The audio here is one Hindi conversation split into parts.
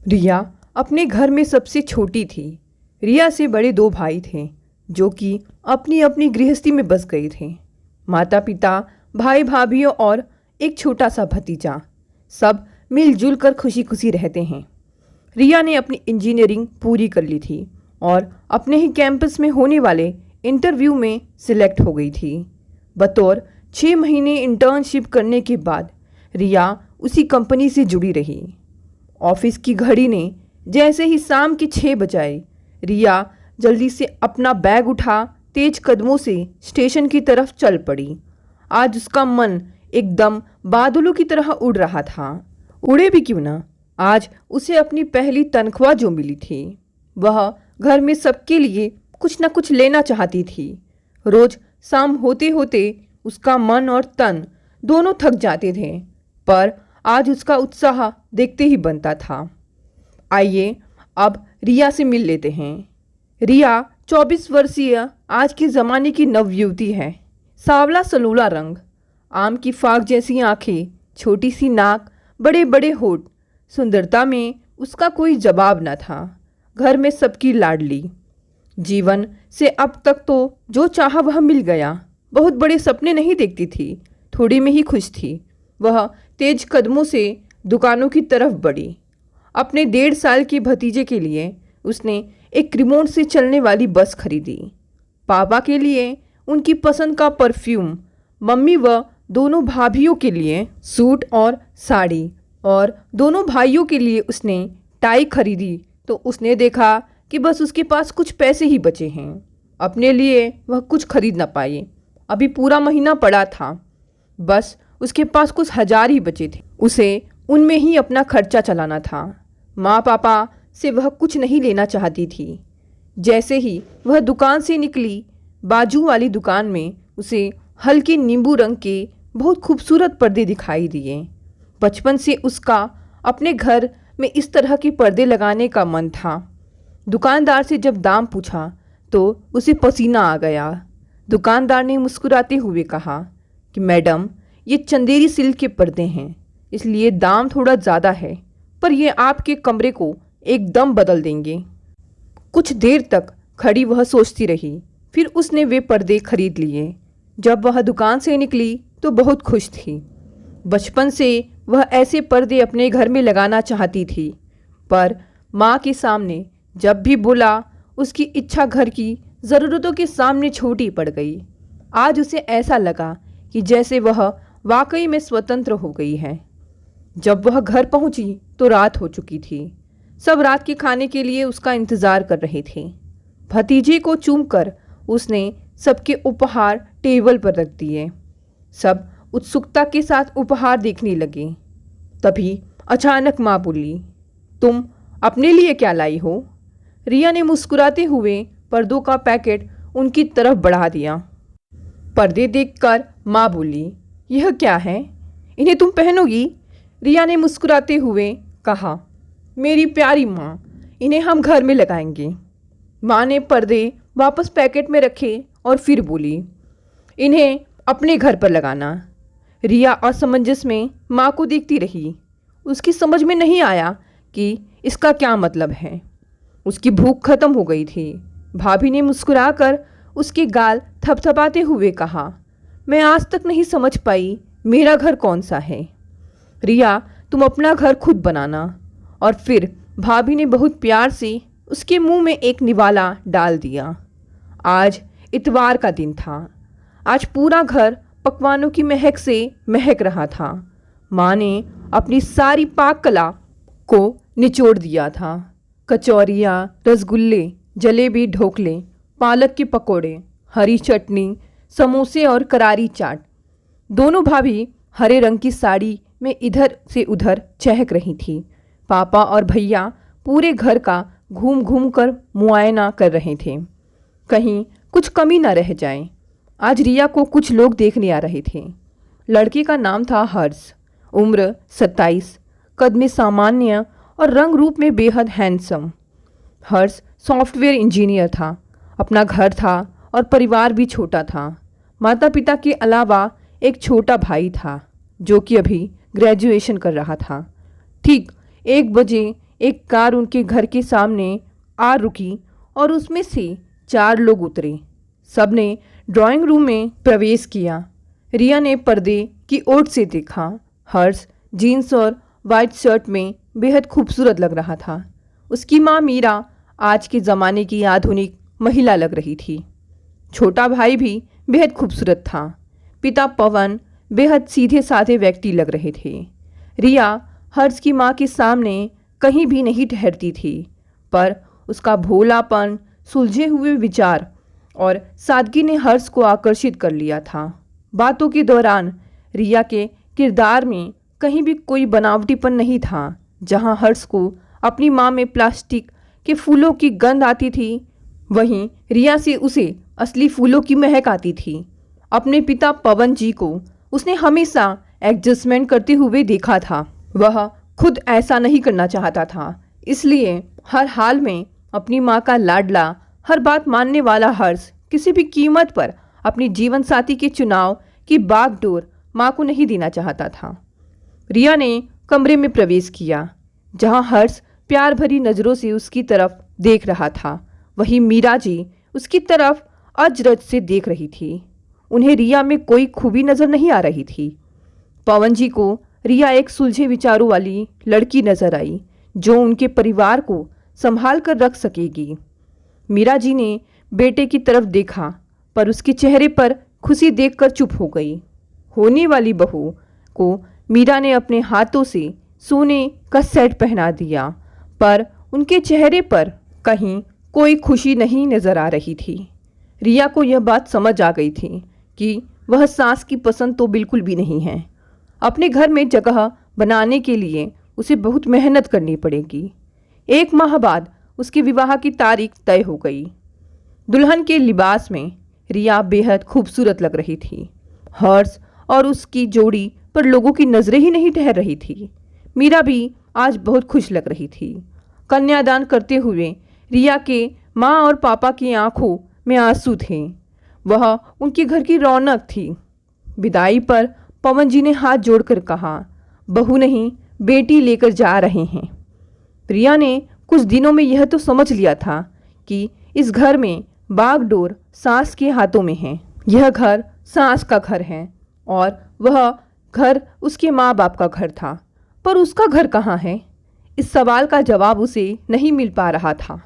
रिया अपने घर में सबसे छोटी थी। रिया से बड़े दो भाई थे जो कि अपनी अपनी गृहस्थी में बस गए थे। माता पिता, भाई भाभियों और एक छोटा सा भतीजा, सब मिलजुल कर खुशी खुशी रहते हैं। रिया ने अपनी इंजीनियरिंग पूरी कर ली थी और अपने ही कैंपस में होने वाले इंटरव्यू में सिलेक्ट हो गई थी। बतौर 6 महीने इंटर्नशिप करने के बाद रिया उसी कंपनी से जुड़ी रही। ऑफिस की घड़ी ने जैसे ही शाम के 6 बजाए, रिया जल्दी से अपना बैग उठा तेज कदमों से स्टेशन की तरफ चल पड़ी। आज उसका मन एकदम बादलों की तरह उड़ रहा था। उड़े भी क्यों ना, आज उसे अपनी पहली तनख्वाह जो मिली थी, वह घर में सबके लिए कुछ न कुछ लेना चाहती थी। रोज शाम होते होते उसका मन और तन दोनों थक जाते थे, पर आज उसका उत्साह देखते ही बनता था। आइए अब रिया से मिल लेते हैं। रिया 24 वर्षीय आज के ज़माने की नवयुवती है। सांवला सलूला रंग, आम की फाक जैसी आंखें, छोटी सी नाक, बड़े बड़े होठ। सुंदरता में उसका कोई जवाब न था। घर में सबकी लाडली। जीवन से अब तक तो जो चाहा वह मिल गया। बहुत बड़े सपने नहीं देखती थी, थोड़ी में ही खुश थी। वह तेज कदमों से दुकानों की तरफ बढ़ी। अपने 1.5 साल के भतीजे के लिए उसने एक रिमोट से चलने वाली बस खरीदी। पापा के लिए उनकी पसंद का परफ्यूम, मम्मी व दोनों भाभियों के लिए सूट और साड़ी, और दोनों भाइयों के लिए उसने टाई खरीदी। तो उसने देखा कि बस उसके पास कुछ पैसे ही बचे हैं। अपने लिए वह कुछ खरीद ना पाई। अभी पूरा महीना पड़ा था, बस उसके पास कुछ 1000 ही बचे थे। उसे उनमें ही अपना खर्चा चलाना था। माँ पापा से वह कुछ नहीं लेना चाहती थी। जैसे ही वह दुकान से निकली, बाजू वाली दुकान में उसे हल्के नींबू रंग के बहुत खूबसूरत पर्दे दिखाई दिए। बचपन से उसका अपने घर में इस तरह के पर्दे लगाने का मन था। दुकानदार से जब दाम पूछा तो उसे पसीना आ गया। दुकानदार ने मुस्कुराते हुए कहा कि मैडम, ये चंदेरी सिल्क के पर्दे हैं, इसलिए दाम थोड़ा ज़्यादा है, पर ये आपके कमरे को एकदम बदल देंगे। कुछ देर तक खड़ी वह सोचती रही, फिर उसने वे पर्दे खरीद लिए। जब वह दुकान से निकली तो बहुत खुश थी। बचपन से वह ऐसे पर्दे अपने घर में लगाना चाहती थी, पर माँ के सामने जब भी बोला, उसकी इच्छा घर की ज़रूरतों के सामने छोटी पड़ गई। आज उसे ऐसा लगा कि जैसे वह वाकई में स्वतंत्र हो गई है। जब वह घर पहुंची तो रात हो चुकी थी। सब रात के खाने के लिए उसका इंतज़ार कर रहे थे। भतीजे को चूमकर उसने सबके उपहार टेबल पर रख दिए। सब उत्सुकता के साथ उपहार देखने लगे। तभी अचानक माँ बोली, तुम अपने लिए क्या लाई हो? रिया ने मुस्कुराते हुए पर्दों का पैकेट उनकी तरफ बढ़ा दिया। पर्दे देखकर माँ बोली, यह क्या है? इन्हें तुम पहनोगी? रिया ने मुस्कुराते हुए कहा, मेरी प्यारी माँ, इन्हें हम घर में लगाएंगे। माँ ने पर्दे वापस पैकेट में रखे और फिर बोली, इन्हें अपने घर पर लगाना। रिया असमंजस में माँ को देखती रही। उसकी समझ में नहीं आया कि इसका क्या मतलब है। उसकी भूख खत्म हो गई थी। भाभी ने मुस्कुराकर उसके गाल थपथपाते हुए कहा, मैं आज तक नहीं समझ पाई मेरा घर कौन सा है। रिया, तुम अपना घर खुद बनाना। और फिर भाभी ने बहुत प्यार से उसके मुंह में एक निवाला डाल दिया। आज इतवार का दिन था। आज पूरा घर पकवानों की महक से महक रहा था। माँ ने अपनी सारी पाक कला को निचोड़ दिया था। कचौरियाँ, रसगुल्ले, जलेबी, ढोकले, पालक के पकोड़े, हरी चटनी, समोसे और करारी चाट। दोनों भाभी हरे रंग की साड़ी में इधर से उधर चहक रही थी। पापा और भैया पूरे घर का घूम घूम कर मुआयना कर रहे थे, कहीं कुछ कमी न रह जाए। आज रिया को कुछ लोग देखने आ रहे थे। लड़के का नाम था हर्ष, उम्र 27, कद में सामान्य और रंग रूप में बेहद हैंडसम। हर्ष सॉफ्टवेयर इंजीनियर था। अपना घर था और परिवार भी छोटा था। माता पिता के अलावा एक छोटा भाई था जो कि अभी ग्रेजुएशन कर रहा था। ठीक 1 बजे एक कार उनके घर के सामने आ रुकी और उसमें से 4 लोग उतरे। सबने ड्राइंग रूम में प्रवेश किया। रिया ने पर्दे की ओर से देखा। हर्ष जीन्स और वाइट शर्ट में बेहद खूबसूरत लग रहा था। उसकी माँ मीरा आज के ज़माने की आधुनिक महिला लग रही थी। छोटा भाई भी बेहद खूबसूरत था। पिता पवन बेहद सीधे साधे व्यक्ति लग रहे थे। रिया हर्ष की माँ के सामने कहीं भी नहीं ठहरती थी, पर उसका भोलापन, सुलझे हुए विचार और सादगी ने हर्ष को आकर्षित कर लिया था। बातों के दौरान रिया के किरदार में कहीं भी कोई बनावटीपन नहीं था। जहां हर्ष को अपनी माँ में प्लास्टिक के फूलों की गंध आती थी, वहीं रिया से उसे असली फूलों की महक आती थी। अपने पिता पवन जी को उसने हमेशा एडजस्टमेंट करते हुए देखा था। वह खुद ऐसा नहीं करना चाहता था, इसलिए हर हाल में अपनी माँ का लाडला, हर बात मानने वाला हर्ष किसी भी कीमत पर अपनी जीवन साथी के चुनाव की बागडोर माँ को नहीं देना चाहता था। रिया ने कमरे में प्रवेश किया, जहाँ हर्ष प्यार भरी नज़रों से उसकी तरफ देख रहा था। वहीं मीरा जी उसकी तरफ अजरज से देख रही थी। उन्हें रिया में कोई खूबी नज़र नहीं आ रही थी। पवन जी को रिया एक सुलझे विचारों वाली लड़की नजर आई, जो उनके परिवार को संभाल कर रख सकेगी। मीरा जी ने बेटे की तरफ देखा, पर उसके चेहरे पर खुशी देखकर चुप हो गई। होने वाली बहू को मीरा ने अपने हाथों से सोने का सेट पहना दिया, पर उनके चेहरे पर कहीं कोई खुशी नहीं नजर आ रही थी। रिया को यह बात समझ आ गई थी कि वह सास की पसंद तो बिल्कुल भी नहीं है। अपने घर में जगह बनाने के लिए उसे बहुत मेहनत करनी पड़ेगी। 1 माह बाद उसके विवाह की तारीख तय हो गई। दुल्हन के लिबास में रिया बेहद खूबसूरत लग रही थी। हर्ष और उसकी जोड़ी पर लोगों की नज़रें ही नहीं ठहर रही थी। मीरा भी आज बहुत खुश लग रही थी। कन्यादान करते हुए रिया के माँ और पापा की आंखों में आंसू थे। वह उनके घर की रौनक थी। विदाई पर पवन जी ने हाथ जोड़कर कहा, बहू नहीं बेटी लेकर जा रहे हैं। रिया ने कुछ दिनों में यह तो समझ लिया था कि इस घर में बागडोर सास के हाथों में है। यह घर सास का घर है और वह घर उसके माँ बाप का घर था, पर उसका घर कहाँ है? इस सवाल का जवाब उसे नहीं मिल पा रहा था।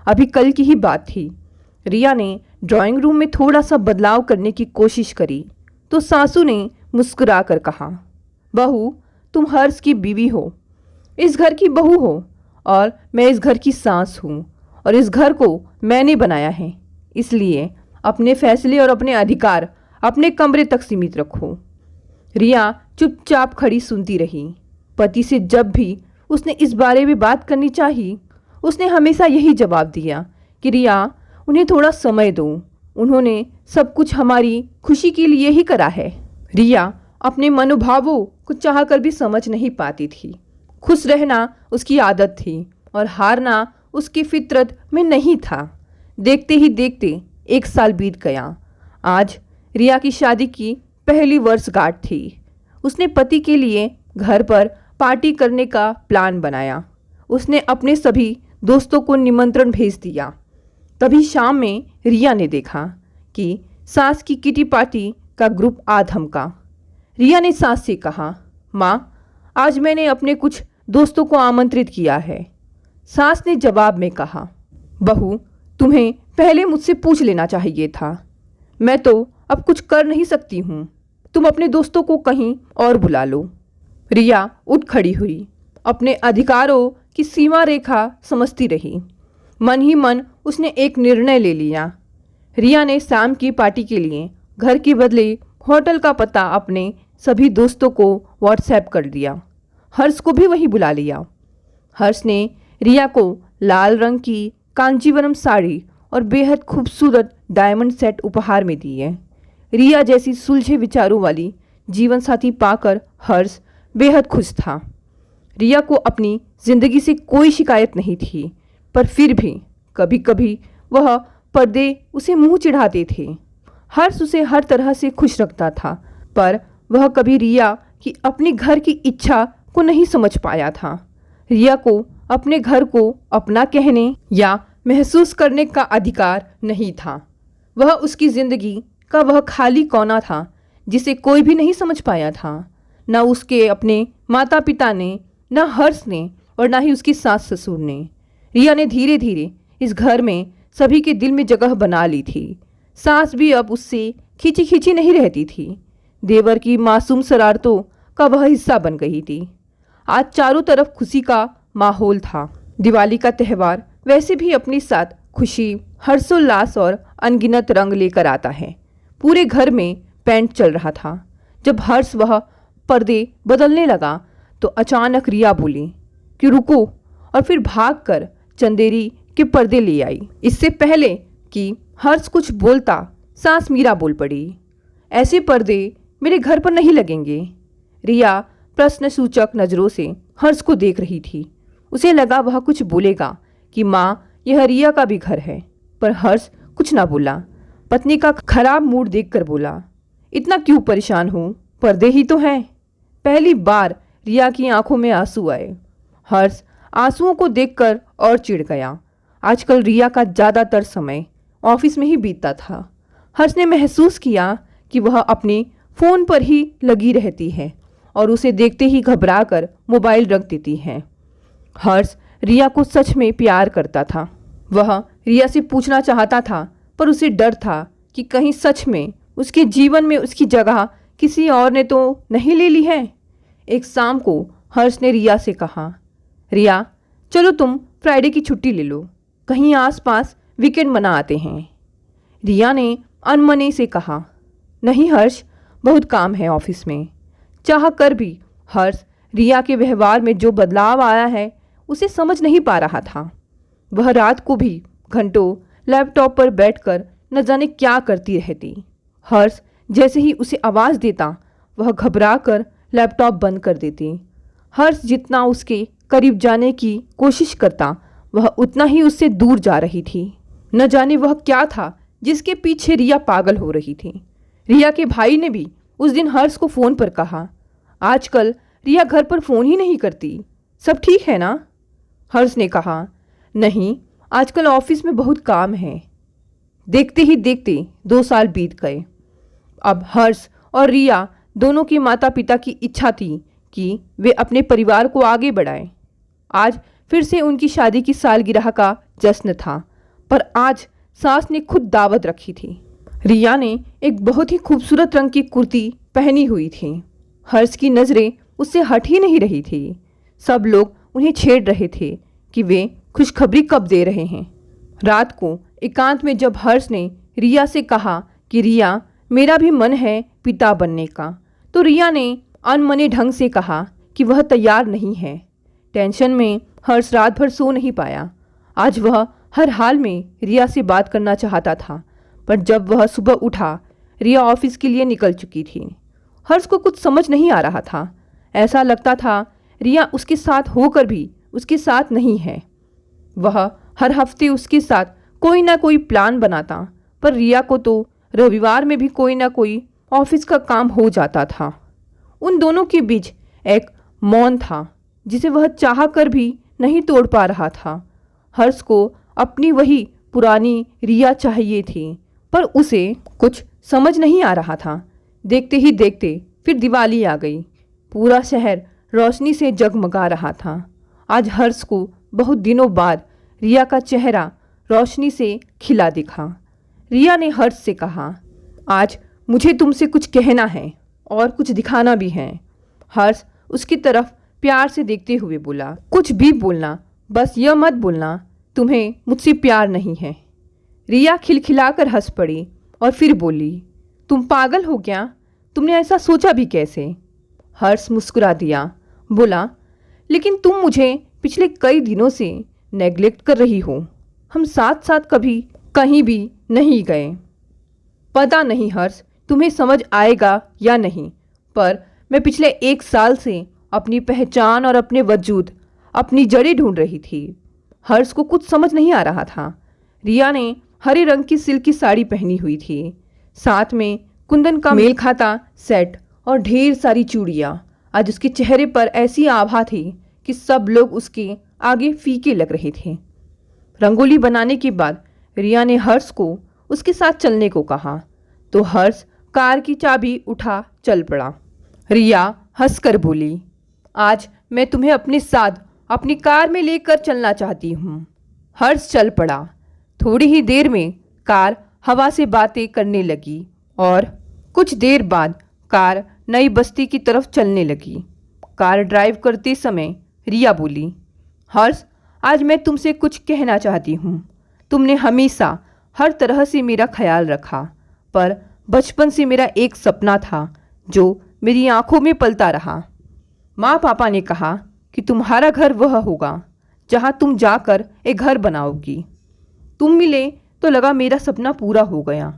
अभी कल की ही बात थी। रिया ने ड्राइंग रूम में थोड़ा सा बदलाव करने की कोशिश करी तो सासू ने मुस्कुरा कर कहा, बहू तुम हर्ष की बीवी हो, इस घर की बहू हो और मैं इस घर की सास हूँ और इस घर को मैंने बनाया है, इसलिए अपने फैसले और अपने अधिकार अपने कमरे तक सीमित रखो। रिया चुपचाप खड़ी सुनती रही। पति से जब भी उसने इस बारे में बात करनी चाहिए, उसने हमेशा यही जवाब दिया कि रिया उन्हें थोड़ा समय दो, उन्होंने सब कुछ हमारी खुशी के लिए ही करा है। रिया अपने मनोभावों को चाहकर भी समझ नहीं पाती थी। खुश रहना उसकी आदत थी और हारना उसकी फितरत में नहीं था। देखते ही देखते 1 साल बीत गया। आज रिया की शादी की पहली वर्षगांठ थी। उसने पति के लिए घर पर पार्टी करने का प्लान बनाया। उसने अपने सभी दोस्तों को निमंत्रण भेज दिया। तभी शाम में रिया ने देखा कि सास की किटी पार्टी का ग्रुप आ धमका। रिया ने सास से कहा, माँ आज मैंने अपने कुछ दोस्तों को आमंत्रित किया है। सास ने जवाब में कहा, बहू तुम्हें पहले मुझसे पूछ लेना चाहिए था, मैं तो अब कुछ कर नहीं सकती हूँ, तुम अपने दोस्तों को कहीं और बुला लो। रिया उठ खड़ी हुई, अपने अधिकारों की सीमा रेखा समझती रही। मन ही मन उसने एक निर्णय ले लिया। रिया ने शाम की पार्टी के लिए घर के बदले होटल का पता अपने सभी दोस्तों को व्हाट्सएप कर दिया। हर्ष को भी वहीं बुला लिया। हर्ष ने रिया को लाल रंग की कांजीवरम साड़ी और बेहद खूबसूरत डायमंड सेट उपहार में दिए। रिया जैसी सुलझे विचारों वाली जीवन साथी पाकर हर्ष बेहद खुश था। रिया को अपनी जिंदगी से कोई शिकायत नहीं थी, पर फिर भी कभी कभी वह पर्दे उसे मुंह चिढ़ाते थे। हर्ष उसे हर तरह से खुश रखता था, पर वह कभी रिया की अपने घर की इच्छा को नहीं समझ पाया था। रिया को अपने घर को अपना कहने या महसूस करने का अधिकार नहीं था। वह उसकी जिंदगी का वह खाली कोना था जिसे कोई भी नहीं समझ पाया था, न उसके अपने माता पिता ने, न हर्ष ने और न ही उसकी सास ससुर ने। रिया ने धीरे धीरे इस घर में सभी के दिल में जगह बना ली थी। सास भी अब उससे खींची खींची नहीं रहती थी, देवर की मासूम शरारतों का वह हिस्सा बन गई थी। आज चारों तरफ खुशी का माहौल था। दिवाली का त्यौहार वैसे भी अपने साथ खुशी, हर्षोल्लास और अनगिनत रंग लेकर आता है। पूरे घर में पेंट चल रहा था। जब हर्ष वह पर्दे बदलने लगा तो अचानक रिया बोली कि रुको, और फिर भागकर चंदेरी के पर्दे ले आई। इससे पहले कि हर्ष कुछ बोलता, सास मीरा बोल पड़ी, ऐसे पर्दे मेरे घर पर नहीं लगेंगे। रिया प्रश्नसूचक नज़रों से हर्ष को देख रही थी। उसे लगा वह कुछ बोलेगा कि माँ, यह रिया का भी घर है, पर हर्ष कुछ ना बोला। पत्नी का खराब मूड देखकर बोला, इतना क्यों परेशान हो, पर्दे ही तो हैं। पहली बार रिया की आंखों में आंसू आए। हर्ष आंसुओं को देखकर और चिढ़ गया। आजकल रिया का ज़्यादातर समय ऑफिस में ही बीतता था। हर्ष ने महसूस किया कि वह अपने फ़ोन पर ही लगी रहती है और उसे देखते ही घबराकर मोबाइल रख देती है। हर्ष रिया को सच में प्यार करता था। वह रिया से पूछना चाहता था, पर उसे डर था कि कहीं सच में उसके जीवन में उसकी जगह किसी और ने तो नहीं ले ली है। एक शाम को हर्ष ने रिया से कहा, रिया चलो तुम फ्राइडे की छुट्टी ले लो, कहीं आसपास वीकेंड मना आते हैं। रिया ने अनमने से कहा, नहीं हर्ष, बहुत काम है ऑफिस में। चाह कर भी हर्ष रिया के व्यवहार में जो बदलाव आया है उसे समझ नहीं पा रहा था। वह रात को भी घंटों लैपटॉप पर बैठकर न जाने क्या करती रहती। हर्ष जैसे ही उसे आवाज़ देता वह घबरा कर लैपटॉप बंद कर देती। हर्ष जितना उसके करीब जाने की कोशिश करता वह उतना ही उससे दूर जा रही थी। न जाने वह क्या था जिसके पीछे रिया पागल हो रही थी। रिया के भाई ने भी उस दिन हर्ष को फ़ोन पर कहा, आजकल रिया घर पर फ़ोन ही नहीं करती, सब ठीक है ना? हर्ष ने कहा, नहीं, आजकल ऑफिस में बहुत काम है। देखते ही देखते 2 साल बीत गए। अब हर्ष और रिया दोनों के माता पिता की इच्छा थी कि वे अपने परिवार को आगे बढ़ाएं। आज फिर से उनकी शादी की सालगिरह का जश्न था, पर आज सास ने खुद दावत रखी थी। रिया ने एक बहुत ही खूबसूरत रंग की कुर्ती पहनी हुई थी। हर्ष की नज़रें उससे हट ही नहीं रही थी। सब लोग उन्हें छेड़ रहे थे कि वे खुशखबरी कब दे रहे हैं। रात को एकांत में जब हर्ष ने रिया से कहा कि रिया, मेरा भी मन है पिता बनने का, तो रिया ने अनमने ढंग से कहा कि वह तैयार नहीं है। टेंशन में हर्ष रात भर सो नहीं पाया। आज वह हर हाल में रिया से बात करना चाहता था, पर जब वह सुबह उठा रिया ऑफिस के लिए निकल चुकी थी। हर्ष को कुछ समझ नहीं आ रहा था। ऐसा लगता था रिया उसके साथ होकर भी उसके साथ नहीं है। वह हर हफ्ते उसके साथ कोई ना कोई प्लान बनाता, पर रिया को तो रविवार में भी कोई ना कोई ऑफिस का काम हो जाता था। उन दोनों के बीच एक मौन था जिसे वह चाह कर भी नहीं तोड़ पा रहा था। हर्ष को अपनी वही पुरानी रिया चाहिए थी, पर उसे कुछ समझ नहीं आ रहा था। देखते ही देखते फिर दिवाली आ गई। पूरा शहर रोशनी से जगमगा रहा था। आज हर्ष को बहुत दिनों बाद रिया का चेहरा रोशनी से खिला दिखा। रिया ने हर्ष से कहा, आज मुझे तुमसे कुछ कहना है और कुछ दिखाना भी है। हर्ष उसकी तरफ प्यार से देखते हुए बोला, कुछ भी बोलना, बस यह मत बोलना तुम्हें मुझसे प्यार नहीं है। रिया खिलखिलाकर हंस पड़ी और फिर बोली, तुम पागल हो क्या? तुमने ऐसा सोचा भी कैसे? हर्ष मुस्कुरा दिया, बोला, लेकिन तुम मुझे पिछले कई दिनों से नेग्लेक्ट कर रही हो। हम साथ साथ कभी कहीं भी नहीं गए। पता नहीं हर्ष तुम्हें समझ आएगा या नहीं, पर मैं पिछले 1 साल से अपनी पहचान और अपने वजूद, अपनी जड़ें ढूंढ रही थी। हर्ष को कुछ समझ नहीं आ रहा था। रिया ने हरे रंग की सिल्क की साड़ी पहनी हुई थी, साथ में कुंदन का मेल खाता सेट और ढेर सारी चूड़ियाँ। आज उसके चेहरे पर ऐसी आभा थी कि सब लोग उसके आगे फीके लग रहे थे। रंगोली बनाने के बाद रिया ने हर्ष को उसके साथ चलने को कहा तो हर्ष कार की चाबी उठा चल पड़ा। रिया हंसकर बोली, आज मैं तुम्हें अपने साथ अपनी कार में लेकर चलना चाहती हूँ। हर्ष चल पड़ा। थोड़ी ही देर में कार हवा से बातें करने लगी और कुछ देर बाद कार नई बस्ती की तरफ चलने लगी। कार ड्राइव करते समय रिया बोली, हर्ष, आज मैं तुमसे कुछ कहना चाहती हूँ। तुमने हमेशा हर तरह से मेरा ख्याल रखा, पर बचपन से मेरा एक सपना था जो मेरी आंखों में पलता रहा। माँ पापा ने कहा कि तुम्हारा घर वह होगा जहाँ तुम जाकर एक घर बनाओगी। तुम मिले तो लगा मेरा सपना पूरा हो गया,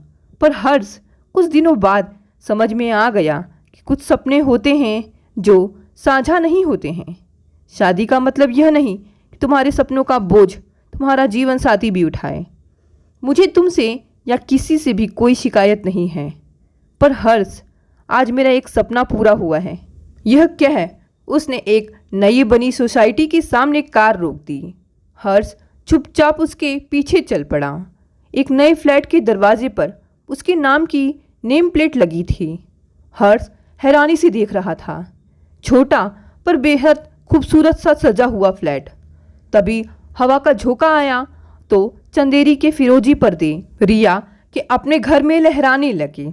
पर हर्ष, कुछ दिनों बाद समझ में आ गया कि कुछ सपने होते हैं जो साझा नहीं होते हैं। शादी का मतलब यह नहीं कि तुम्हारे सपनों का बोझ तुम्हारा जीवन साथी भी उठाए। मुझे तुमसे या किसी से भी कोई शिकायत नहीं है, पर हर्ष, आज मेरा एक सपना पूरा हुआ है। यह कह उसने एक नई बनी सोसाइटी के सामने कार रोक दी। हर्ष चुपचाप उसके पीछे चल पड़ा। एक नए फ्लैट के दरवाजे पर उसके नाम की नेम प्लेट लगी थी। हर्ष हैरानी से देख रहा था। छोटा पर बेहद खूबसूरत सा सजा हुआ फ्लैट। तभी हवा का झोंका आया तो चंदेरी के फिरोजी पर्दे रिया के अपने घर में लहराने लगे।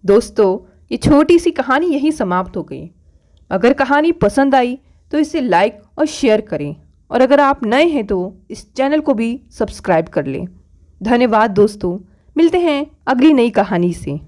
दोस्तों, ये छोटी सी कहानी यहीं समाप्त हो गई। अगर कहानी पसंद आई तो इसे लाइक और शेयर करें, और अगर आप नए हैं तो इस चैनल को भी सब्सक्राइब कर लें। धन्यवाद दोस्तों, मिलते हैं अगली नई कहानी से।